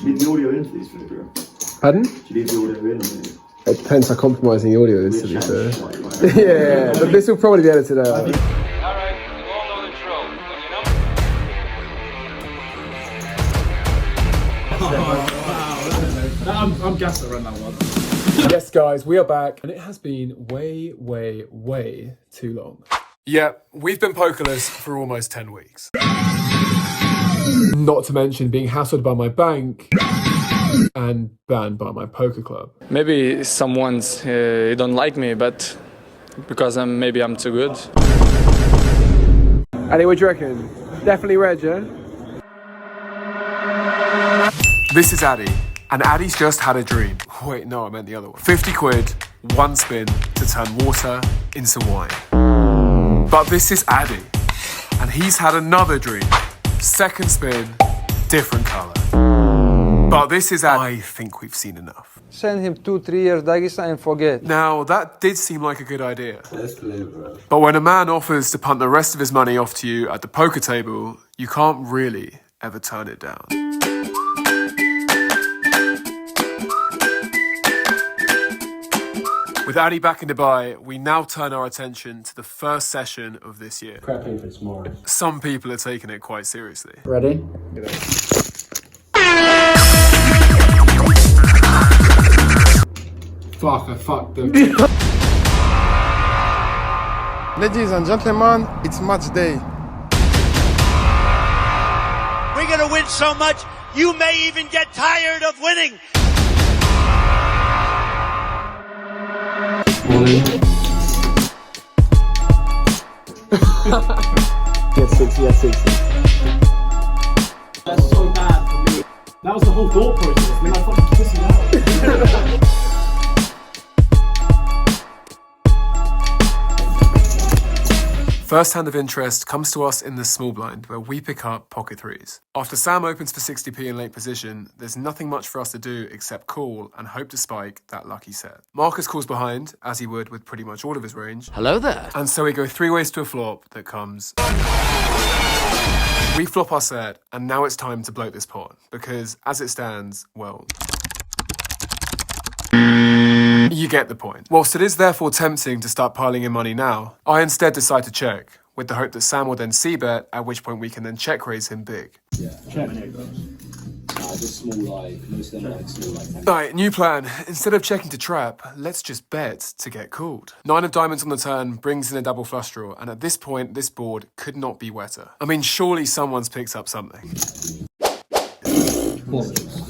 you need the audio in for these, Philip? Pardon? Do you need the audio in? It depends how compromising the audio is, to be fair. Yeah, but this will probably be edited out. Alright, you all know the drill. When you know... I'm gassed around that one. Yes, guys, we are back, and it has been way, way, way too long. Yeah, we've been pokerless for almost 10 weeks. Not to mention being hassled by my bank and banned by my poker club. Maybe someone's don't like me, but because maybe I'm too good. Addy, what do you reckon? Definitely red, yeah? This is Addy, and Addy's just had a dream. Wait, no, I meant the other one. 50 quid, one spin to turn water into wine. But this is Addy, and he's had another dream. Second spin, different colour. But this is Addy. I think we've seen enough. Send him 2-3 years Dagestan and forget. Now, that did seem like a good idea. But when a man offers to punt the rest of his money off to you at the poker table, you can't really ever turn it down. With Addy back in Dubai, we now turn our attention to the first session of this year. Prepping for tomorrow. Some people are taking it quite seriously. Ready? Fuck, I fucked them. Ladies and gentlemen, it's match day. We're gonna win so much, you may even get tired of winning. Yes, 60, yes, 60. That's so bad for me. That was the whole thought process. I mean, I fucking pussy out. First hand of interest comes to us in the small blind, where we pick up pocket threes. After Sam opens for 60p in late position, there's nothing much for us to do except call and hope to spike that lucky set. Marcus calls behind, as he would with pretty much all of his range. Hello there. And so we go three ways to a flop that comes... We flop our set, and now it's time to bloat this pot, because as it stands, well... You get the point. Whilst it is therefore tempting to start piling in money now, I instead decide to check, with the hope that Sam will then c-bet, at which point we can then check raise him big. Yeah, check. Just small like, most of them like small like 10. Alright, new plan. Instead of checking to trap, let's just bet to get called. 9 of diamonds on the turn brings in a double flush draw, and at this point, this board could not be wetter. I mean, surely someone's picked up something.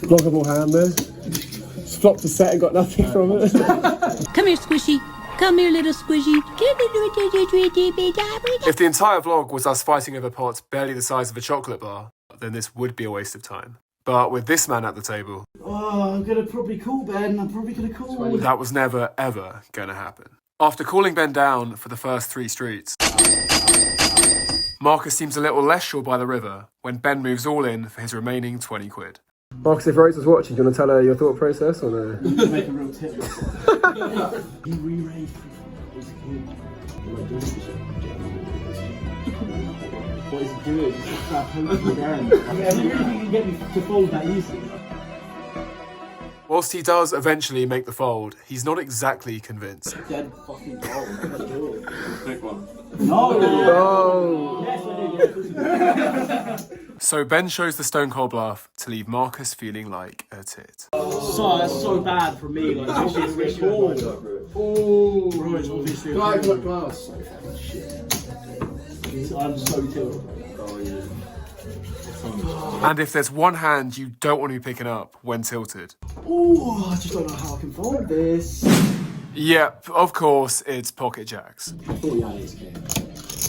Blockable hand there. Flopped the set and got nothing from it. Come here, Squishy. Come here, little Squishy. If the entire vlog was us fighting over pots barely the size of a chocolate bar, then this would be a waste of time. But with this man at the table... Oh, I'm gonna probably call Ben. I'm probably gonna call. That was never, ever gonna happen. After calling Ben down for the first 3 streets, Marcus seems a little less sure by the river when Ben moves all in for his remaining 20 quid. Marcus, if Rose was watching, do you want to tell her your thought process or no? Make a real tip. He re-raised. What is he doing? He's just start poking again. I really think he can get me to fold that easily. Whilst he does eventually make the fold, he's not exactly convinced. Dead fucking fold. Let's do it. Pick one. No! Yes, I did. So Ben shows the stone cold bluff to leave Marcus feeling like a tit. So that's so bad for me. Like, obviously, bro, it's obviously. Glass. I'm so tilted. And if there's one hand you don't want to be picking up when tilted. Oh, I just don't know how I can fold this. Yep, of course, it's pocket jacks. I thought you had ace king.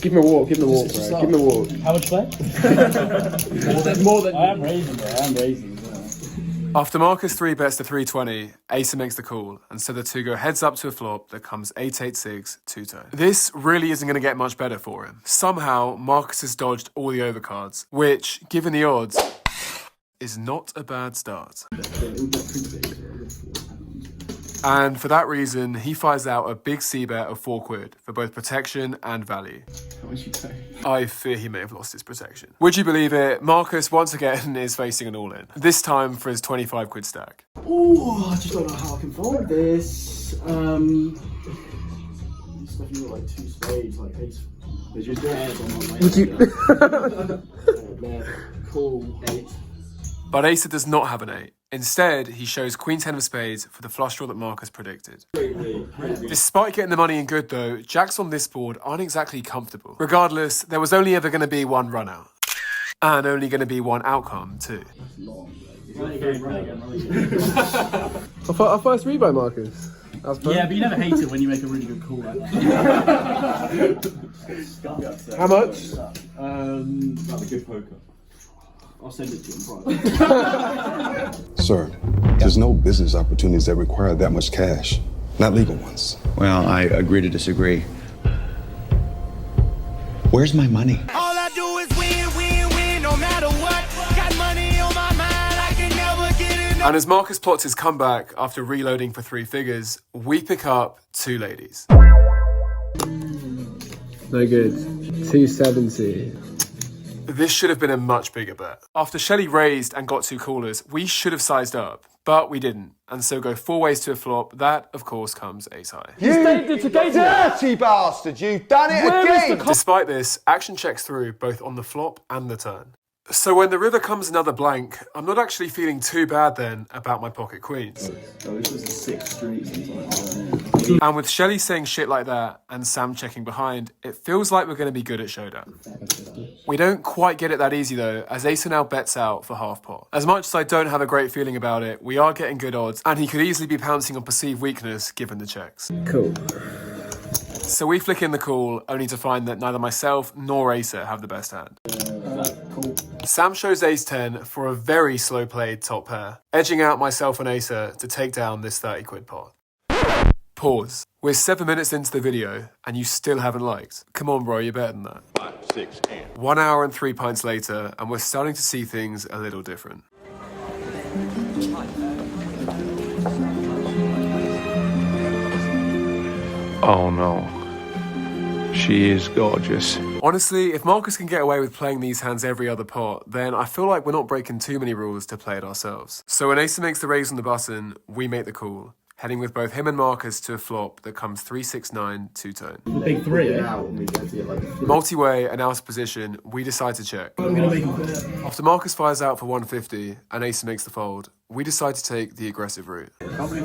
Give him a walk, give him a walk, bro. Give him a walk. How much play? more than I am raising, bro. I am raising. After Marcus 3-bets to 320, Acer makes the call, and so the two go heads up to a flop that comes 8-8-6 two-tone. This really isn't going to get much better for him. Somehow, Marcus has dodged all the overcards, which, given the odds, is not a bad start. And for that reason, he fires out a big c-bet of 4 quid for both protection and value. How much you pay? I fear he may have lost his protection. Would you believe it? Marcus once again is facing an all-in. This time for his 25 quid stack. Oh, I just don't know how I can fold this. This definitely got like 2 spades, like 8. There's just airs on my way. Would you? Cool. 8. But Asa does not have an 8. Instead, he shows Queen 10 of spades for the flush draw that Marcus predicted. Despite getting the money in good though, jacks on this board aren't exactly comfortable. Regardless, there was only ever going to be one run out. And only going to be one outcome too. Our first rebuy, Marcus. Yeah, but you never hate it when you make a really good call. How much? That's a good poker. I'll send it to you in private. Sir, there's no business opportunities that require that much cash, not legal ones. Well, I agree to disagree. Where's my money? All I do is win, win, win, no matter what. Got money on my mind, I can never get enough. And as Marcus plots his comeback after reloading for 3 figures, we pick up 2 ladies. No good. 270. This should have been a much bigger bet. After Shelley raised and got 2 callers, we should have sized up, but we didn't, and so go 4 ways to a flop. That, of course, comes ace high. You dirty bastard, you've done it again! Despite this, action checks through both on the flop and the turn. So when the river comes another blank, I'm not actually feeling too bad then about my pocket queens. Oh, this was the 6th street. And with Shelley saying shit like that and Sam checking behind, it feels like we're going to be good at showdown. We don't quite get it that easy though, as Asa now bets out for half pot. As much as I don't have a great feeling about it, we are getting good odds, and he could easily be pouncing on perceived weakness given the checks. Cool. So we flick in the call, only to find that neither myself nor Asa have the best hand. Cool. Sam shows ace 10 for a very slow played top pair, edging out myself and Asa to take down this 30 quid pot. Pause. We're 7 minutes into the video and you still haven't liked. Come on bro, you're better than that. 5, 6, and 1 hour and 3 pints later and we're starting to see things a little different. Oh no. She is gorgeous. Honestly, if Marcus can get away with playing these hands every other pot, then I feel like we're not breaking too many rules to play it ourselves. So when Asa makes the raise on the button, we make the call, heading with both him and Marcus to a flop that comes 3-6-9 two-tone. Big 3, Multi-way and out of position, we decide to check. I'm gonna make him. After Marcus fires out for 150 and Asa makes the fold, we decide to take the aggressive route.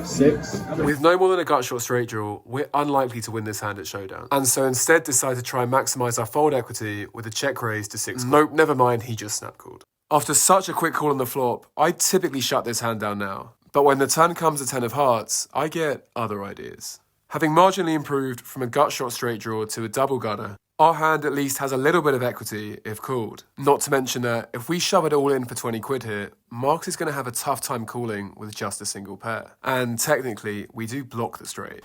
6. With no more than a gut shot straight draw, we're unlikely to win this hand at showdown. And so instead decide to try and maximise our fold equity with a check raise to 6. Nope, never mind, he just snap called. After such a quick call on the flop, I typically shut this hand down now. But when the turn comes to 10 of hearts, I get other ideas. Having marginally improved from a gut shot straight draw to a double gutter, our hand at least has a little bit of equity if called. Not to mention that if we shove it all in for 20 quid here, Marcus is going to have a tough time calling with just a single pair. And technically, we do block the straight.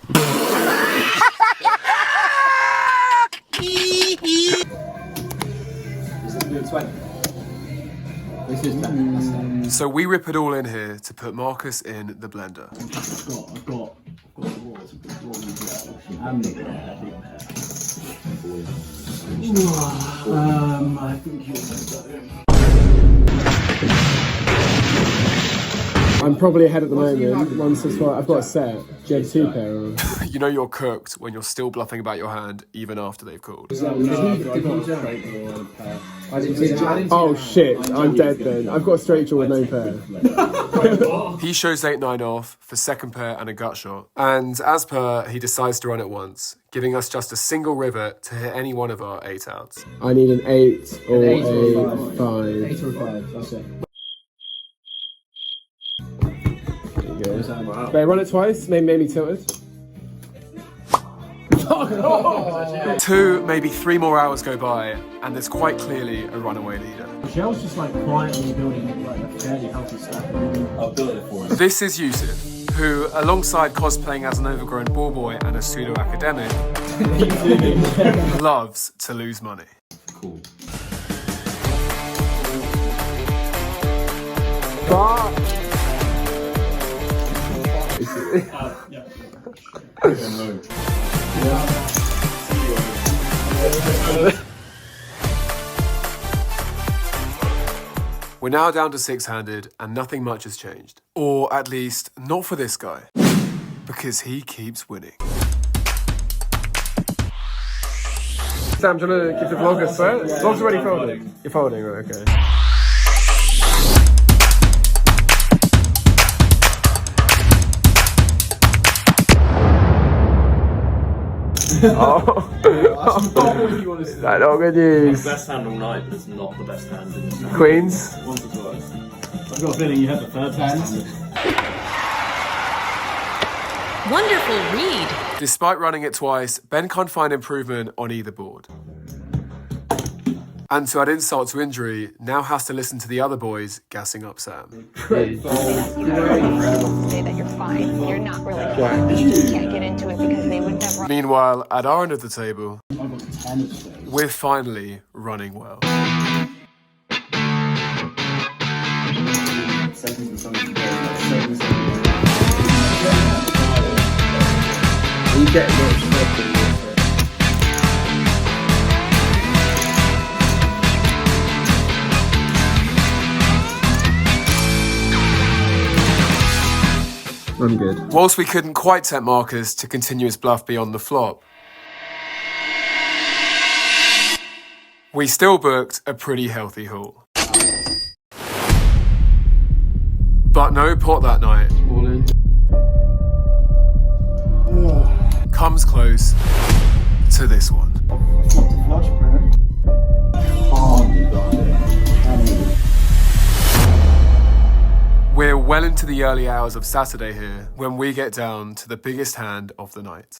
So we rip it all in here to put Marcus in the blender. I've got I think you're I'm probably ahead at the moment. 165. I've got a set. Do you have 2 pair? Or? You know you're cooked when you're still bluffing about your hand even after they've called. Oh shit, I'm dead then. I've got a straight draw with no pair. He shows 8-9 off for second pair and a gut shot. And as per, he decides to run it once, giving us just a single rivet to hit any one of our 8 outs. I need an 8 or a 5. 8 or 5, that's it. There you go. They run it twice, maybe tilted. 2, maybe 3 more hours go by, and there's quite clearly a runaway leader. Shell's just like quietly building like a fairly healthy stack. I'll build it for him. This is Yusuf, who, alongside cosplaying as an overgrown ball boy and a pseudo-academic, loves to lose money. Cool. We're now down to six-handed and nothing much has changed. Or at least, not for this guy. Because he keeps winning. Sam, do you want to give the vlog a swear? The vlog's already folding. You're folding, right, okay. That's not good news. Best hand all night, but it's not the best hand in the stand. Queens. Once or twice. I've got a feeling you had the third hand. Wonderful read. Despite running it twice, Ben can't find improvement on either board. And to add insult to injury, now has to listen to the other boys gassing up Sam. Say that you're fine. You're not really fine. You just can't get into it because they would never. Meanwhile, at our end of the table, we're finally running well. You get it. I'm good. Whilst we couldn't quite tempt Marcus to continue his bluff beyond the flop, we still booked a pretty healthy haul. But no pot that night. All in. Comes close to this one. Flush, bro. We're well into the early hours of Saturday here when we get down to the biggest hand of the night.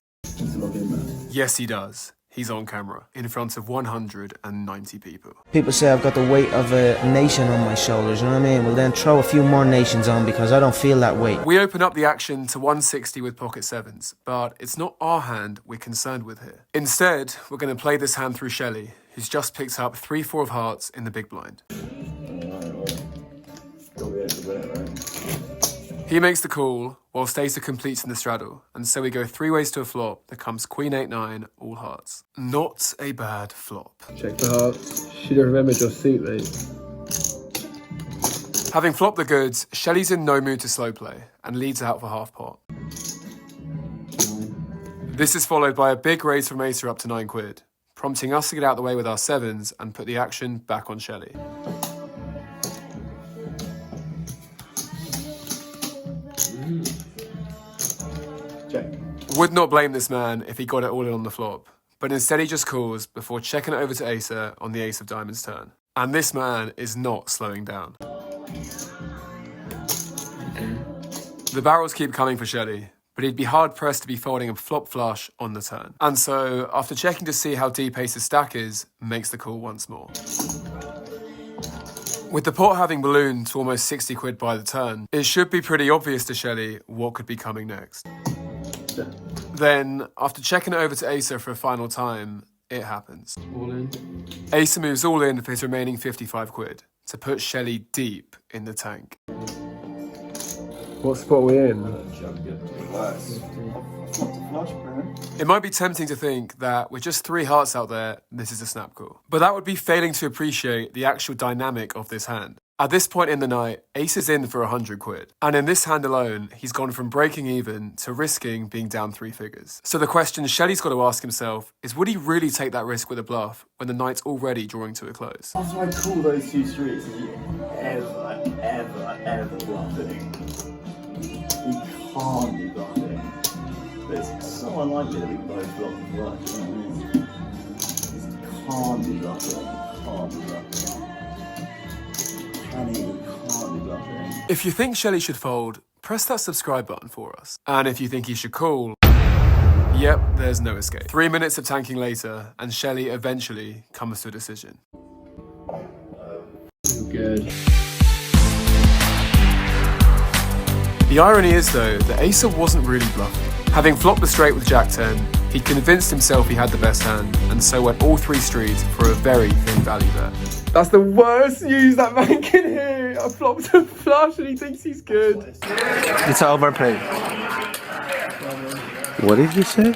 Yes, he does. He's on camera in front of 190 people. People say I've got the weight of a nation on my shoulders, you know what I mean? Well then throw a few more nations on because I don't feel that weight. We open up the action to 160 with pocket sevens, but it's not our hand we're concerned with here. Instead, we're going to play this hand through Shelley, who's just picked up 3-4 of hearts in the big blind. He makes the call, while Stacey completes in the straddle, and so we go 3 ways to a flop that comes Queen 8-9, all hearts. Not a bad flop. Check the hearts. Should have remembered your suit, mate. Having flopped the goods, Shelley's in no mood to slow play, and leads out for half pot. This is followed by a big raise from Acer up to 9 quid, prompting us to get out the way with our sevens and put the action back on Shelley. Would not blame this man if he got it all in on the flop, but instead he just calls before checking it over to Acer on the ace of diamonds turn. And this man is not slowing down. The barrels keep coming for Shelley, but he'd be hard pressed to be folding a flop flush on the turn. And so, after checking to see how deep Ace's stack is, makes the call once more. With the pot having ballooned to almost 60 quid by the turn, it should be pretty obvious to Shelley what could be coming next. Then, after checking it over to Acer for a final time, it happens. All in. Acer moves all in for his remaining 55 quid to put Shelley deep in the tank. What spot are we in? It might be tempting to think that with just 3 hearts out there, this is a snap call. But that would be failing to appreciate the actual dynamic of this hand. At this point in the night, Ace is in for 100 quid. And in this hand alone, he's gone from breaking even to risking being down 3 figures. So the question Shelley's got to ask himself is, would he really take that risk with a bluff when the night's already drawing to a close? After I call those 2 streets, are you ever bluffing? You can't be bluffing. But it's so unlikely that we both bluff and flush, you know what I mean? You can't be bluffing. If you think Shelley should fold, press that subscribe button for us. And if you think he should call, yep, there's no escape. 3 minutes of tanking later, and Shelley eventually comes to a decision. Good. The irony is, though, that Acer wasn't really bluffing. Having flopped the straight with Jack 10, he convinced himself he had the best hand, and so went all 3 streets for a very thin value there. That's the worst news that man can hear. I flopped a flush and he thinks he's good. It's overplayed. What did you say?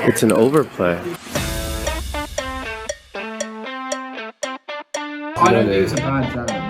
It's an overplay. I don't think it's a bad jam.